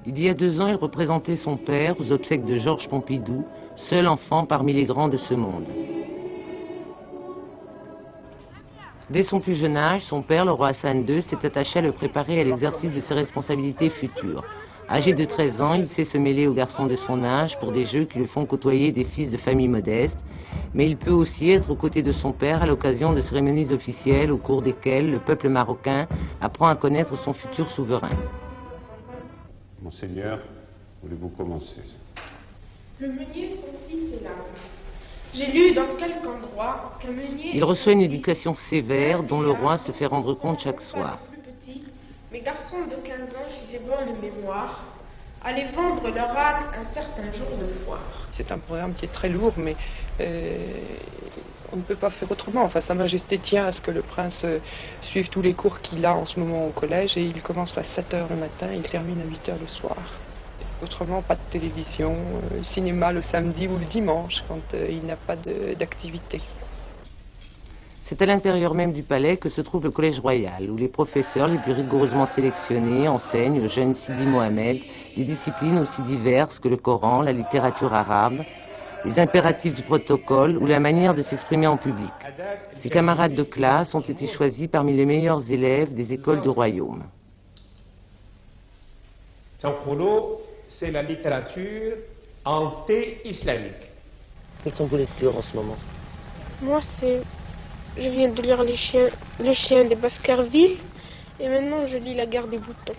Il y a 2 ans, il représentait son père aux obsèques de Georges Pompidou, seul enfant parmi les grands de ce monde. Dès son plus jeune âge, son père, le roi Hassan II, s'est attaché à le préparer à l'exercice de ses responsabilités futures. Âgé de 13 ans, il sait se mêler aux garçons de son âge pour des jeux qui le font côtoyer des fils de familles modestes, mais il peut aussi être aux côtés de son père à l'occasion de cérémonies officielles au cours desquelles le peuple marocain apprend à connaître son futur souverain. Monseigneur, voulez-vous commencer? Le meunier, son fils est là. J'ai lu dans quelque endroit qu'un meunier... Il reçoit une éducation sévère dont le roi se fait rendre compte chaque soir. Mes garçons de 15 ans, si j'ai bon de mémoire, allaient vendre leur âme un certain jour de foire. C'est un programme qui est très lourd, mais on ne peut pas faire autrement. Enfin, Sa Majesté tient à ce que le prince suive tous les cours qu'il a en ce moment au collège, et il commence à 7h le matin, il termine à 8h le soir. Autrement, pas de télévision, cinéma le samedi ou le dimanche, quand il n'a pas d'activité. C'est à l'intérieur même du palais que se trouve le Collège Royal, où les professeurs les plus rigoureusement sélectionnés enseignent au jeune Sidi Mohamed des disciplines aussi diverses que le Coran, la littérature arabe, les impératifs du protocole ou la manière de s'exprimer en public. Ses camarades de classe ont été choisis parmi les meilleurs élèves des écoles du royaume. C'est la littérature anti-islamique. Quelles sont vos lectures en ce moment? Moi, je viens de lire Le chien des Baskerville, et maintenant je lis La guerre des boutons.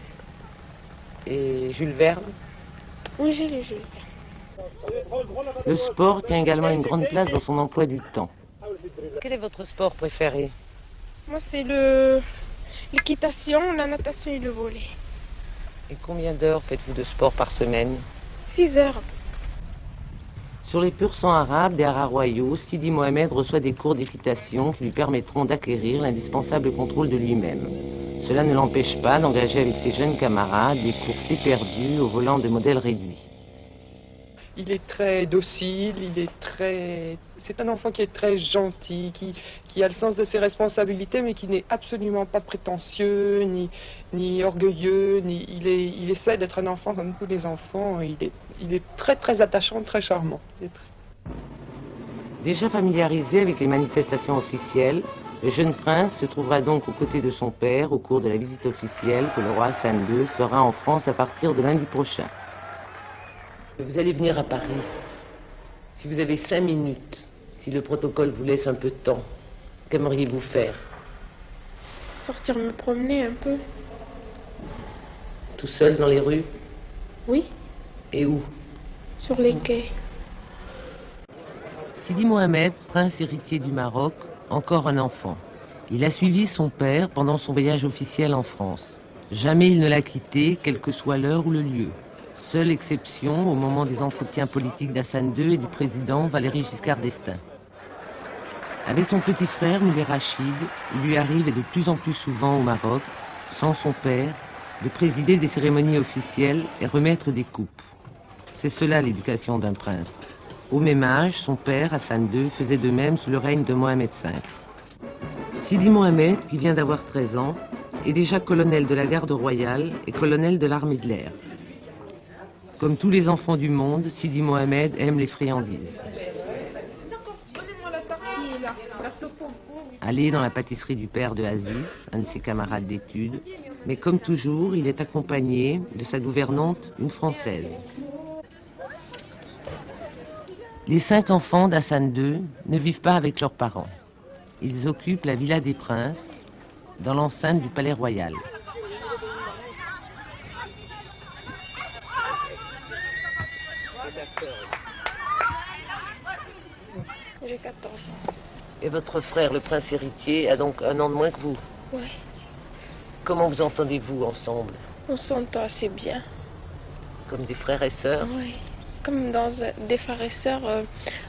Et Jules Verne? Oui, j'ai lu Jules Verne. Le sport tient également une grande place dans son emploi du temps. Quel est votre sport préféré? Moi, c'est l'équitation, la natation et le volley. Et combien d'heures faites-vous de sport par semaine? 6 heures. Sur les purs sangs arabes des haras royaux, Sidi Mohamed reçoit des cours d'équitation qui lui permettront d'acquérir l'indispensable contrôle de lui-même. Cela ne l'empêche pas d'engager avec ses jeunes camarades des courses éperdues au volant de modèles réduits. Il est très docile, c'est un enfant qui est très gentil, qui a le sens de ses responsabilités, mais qui n'est absolument pas prétentieux, ni orgueilleux, il essaie d'être un enfant comme tous les enfants. Il est très très attachant, très charmant. Déjà familiarisé avec les manifestations officielles, le jeune prince se trouvera donc aux côtés de son père au cours de la visite officielle que le roi Hassan II fera en France à partir de lundi prochain. Vous allez venir à Paris. Si vous avez 5 minutes, si le protocole vous laisse un peu de temps, qu'aimeriez-vous faire? Sortir me promener un peu. Tout seul dans les rues? Oui. Et où? Sur les quais. Sidi Mohamed, prince héritier du Maroc, encore un enfant. Il a suivi son père pendant son voyage officiel en France. Jamais il ne l'a quitté, quelle que soit l'heure ou le lieu. Seule exception au moment des entretiens politiques d'Hassan II et du président Valéry Giscard d'Estaing. Avec son petit frère, Moulay Rachid, il lui arrive et de plus en plus souvent au Maroc, sans son père, de présider des cérémonies officielles et remettre des coupes. C'est cela l'éducation d'un prince. Au même âge, son père, Hassan II, faisait de même sous le règne de Mohamed V. Sidi Mohamed, qui vient d'avoir 13 ans, est déjà colonel de la garde royale et colonel de l'armée de l'air. Comme tous les enfants du monde, Sidi Mohamed aime les friandises. Aller dans la pâtisserie du père de Aziz, un de ses camarades d'études, mais comme toujours, il est accompagné de sa gouvernante, une Française. Les 5 enfants d'Hassan II ne vivent pas avec leurs parents. Ils occupent la Villa des Princes, dans l'enceinte du Palais Royal. J'ai 14 ans. Et votre frère, le prince héritier, a donc 1 an de moins que vous? Oui. Comment vous entendez-vous ensemble? On s'entend assez bien. Comme des frères et sœurs? Oui. Comme des frères et sœurs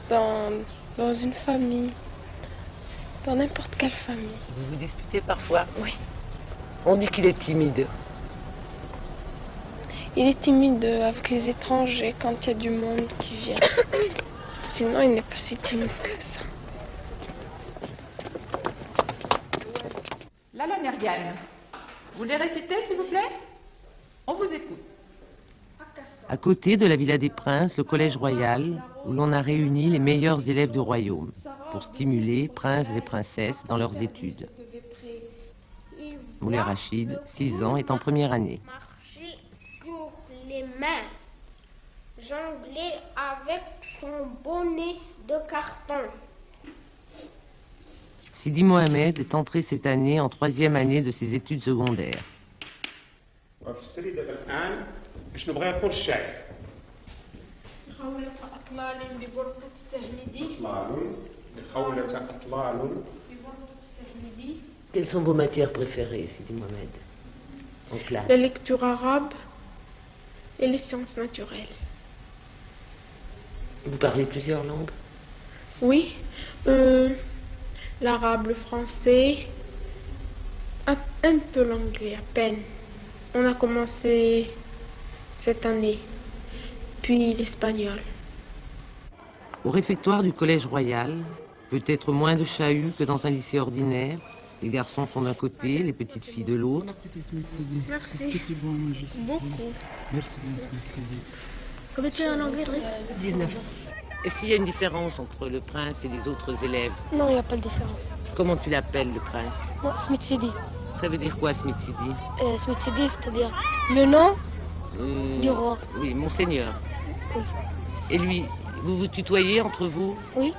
dans une famille. Dans n'importe quelle famille. Vous vous disputez parfois? Oui. On dit qu'il est timide. Il est timide avec les étrangers quand il y a du monde qui vient. Sinon, il n'est pas si timide que ça. La Lamérienne. Vous les récitez, s'il vous plaît? On vous écoute. À côté de la Villa des Princes, le Collège Royal, où l'on a réuni les meilleurs élèves du royaume pour stimuler princes et princesses dans leurs études. Moulay Rachid, 6 ans, est en première année. Marcher sur les mains, jongler avec son bonnet de carton. Sidi Mohamed est entré cette année en 3e année de ses études secondaires. وفي السريدة الآن باش نبغي نقول الشعر. خولة أطلال ببرقة تهمدي أطلال لخولة أطلال. ببرقة تهمدي. Quelles sont vos matières préférées, Sidi Mohamed, en classe? La lecture arabe et les sciences naturelles. Vous parlez plusieurs langues? Oui, l'arabe, le français, un peu l'anglais, à peine. On a commencé cette année, puis l'espagnol. Au réfectoire du Collège Royal, peut-être moins de chahut que dans un lycée ordinaire. Les garçons sont d'un côté, les petites filles de l'autre. Merci. Beaucoup. Combien tu as en anglais, 19. Est-ce qu'il y a une différence entre le prince et les autres élèves? Non, il n'y a pas de différence. Comment tu l'appelles, le prince? Moi, Smith Sidi. Ça veut dire quoi, Smith Sidi? Smith Sidi, c'est-à-dire le nom du roi. Oui, monseigneur. Oui. Et lui, vous vous tutoyez entre vous? Oui.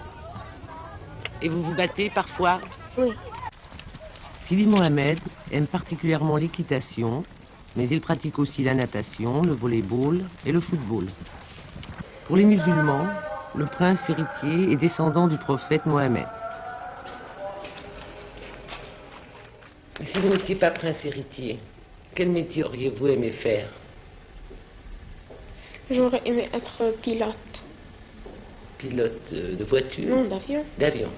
Et vous vous battez parfois? Oui. Sidi Mohamed aime particulièrement l'équitation, mais il pratique aussi la natation, le volley-ball et le football. Pour les musulmans, le prince héritier est descendant du prophète Mohammed. Si vous n'étiez pas prince héritier, quel métier auriez-vous aimé faire? J'aurais aimé être pilote. Pilote de voiture? Non, d'avion. D'avion.